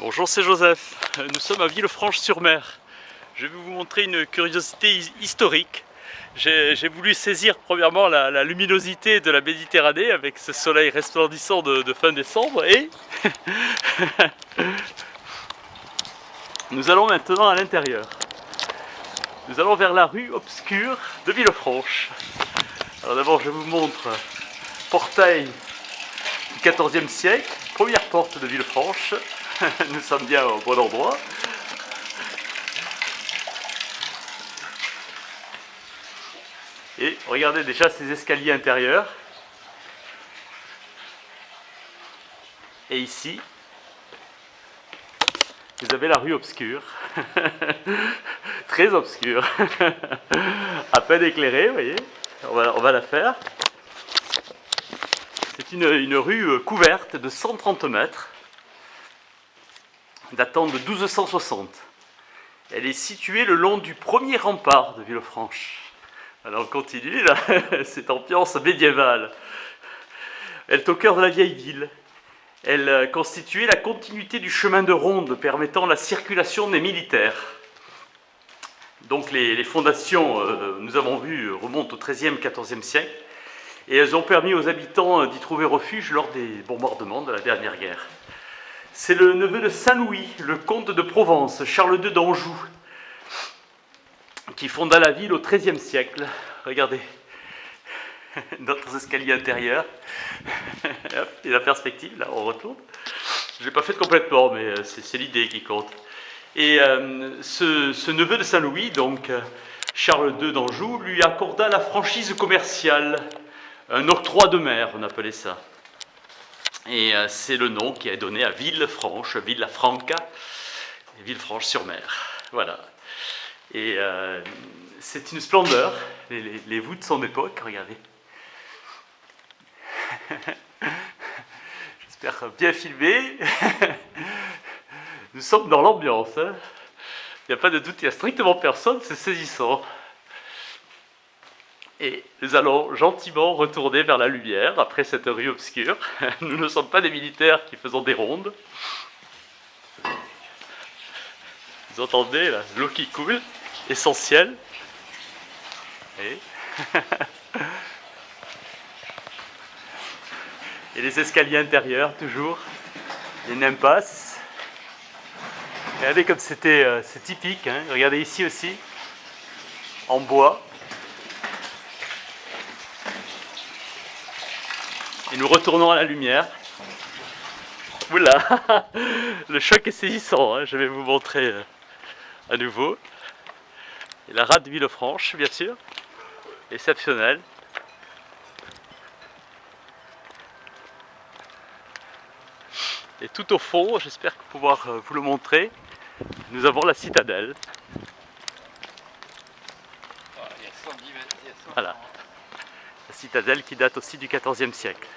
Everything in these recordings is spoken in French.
Bonjour, c'est Joseph. Nous sommes à Villefranche-sur-Mer. Je vais vous montrer une curiosité historique. J'ai voulu saisir premièrement la luminosité de la Méditerranée avec ce soleil resplendissant de fin décembre et nous allons maintenant à l'intérieur. Nous allons vers la rue obscure de Villefranche. Alors d'abord je vous montre portail du XIVe siècle, première porte de Villefranche. Nous sommes bien au bon endroit. Et regardez déjà ces escaliers intérieurs. Et ici, vous avez la rue obscure. Très obscure. À peine éclairée, vous voyez. On va la faire. C'est une rue couverte de 130 mètres. Datant de 1260. Elle est située le long du premier rempart de Villefranche. Alors on continue, là, cette ambiance médiévale. Elle est au cœur de la vieille ville. Elle constituait la continuité du chemin de ronde permettant la circulation des militaires. Donc les fondations, nous avons vu, remontent au XIIIe, XIVe siècle. Et elles ont permis aux habitants d'y trouver refuge lors des bombardements de la dernière guerre. C'est le neveu de Saint-Louis, le comte de Provence, Charles II d'Anjou, qui fonda la ville au XIIIe siècle. Regardez, notre escalier intérieur. Et la perspective, là, on retourne. Je ne l'ai pas fait complètement, mais c'est l'idée qui compte. Et ce neveu de Saint-Louis, donc Charles II d'Anjou, lui accorda la franchise commerciale, un octroi de mer, on appelait ça. Et c'est le nom qui est donné à Villefranche, Villafranca, Villefranche-sur-Mer. Voilà. Et c'est une splendeur, les voûtes de son époque, regardez. J'espère bien filmé. Nous sommes dans l'ambiance. Hein. Il n'y a pas de doute, il n'y a strictement personne, c'est saisissant. Et nous allons gentiment retourner vers la lumière, après cette rue obscure. Nous ne sommes pas des militaires qui faisons des rondes. Vous entendez là, l'eau qui coule, essentiel. Et... Et les escaliers intérieurs, toujours. Les nympasses. Regardez comme c'est typique. Hein. Regardez ici aussi, en bois. Et nous retournons à la lumière. Oula, le choc est saisissant, hein. Je vais vous montrer à nouveau. Et la rade de Villefranche, bien sûr, exceptionnelle. Et tout au fond, j'espère pouvoir vous le montrer, nous avons la citadelle. Voilà, la citadelle qui date aussi du XIVe siècle.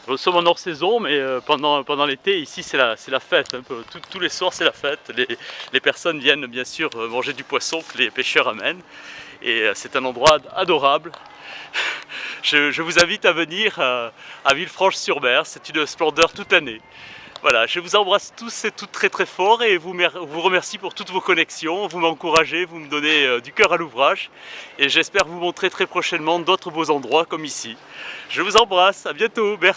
Nous sommes en hors saison, mais pendant l'été, ici c'est la fête. Un peu. Tous les soirs c'est la fête. Les personnes viennent bien sûr manger du poisson que les pêcheurs amènent. Et c'est un endroit adorable. Je vous invite à venir à Villefranche-sur-Mer, c'est une splendeur toute l'année. Voilà, je vous embrasse tous et toutes très très fort et vous remercie pour toutes vos connexions, vous m'encouragez, vous me donnez du cœur à l'ouvrage et j'espère vous montrer très prochainement d'autres beaux endroits comme ici. Je vous embrasse, à bientôt, merci.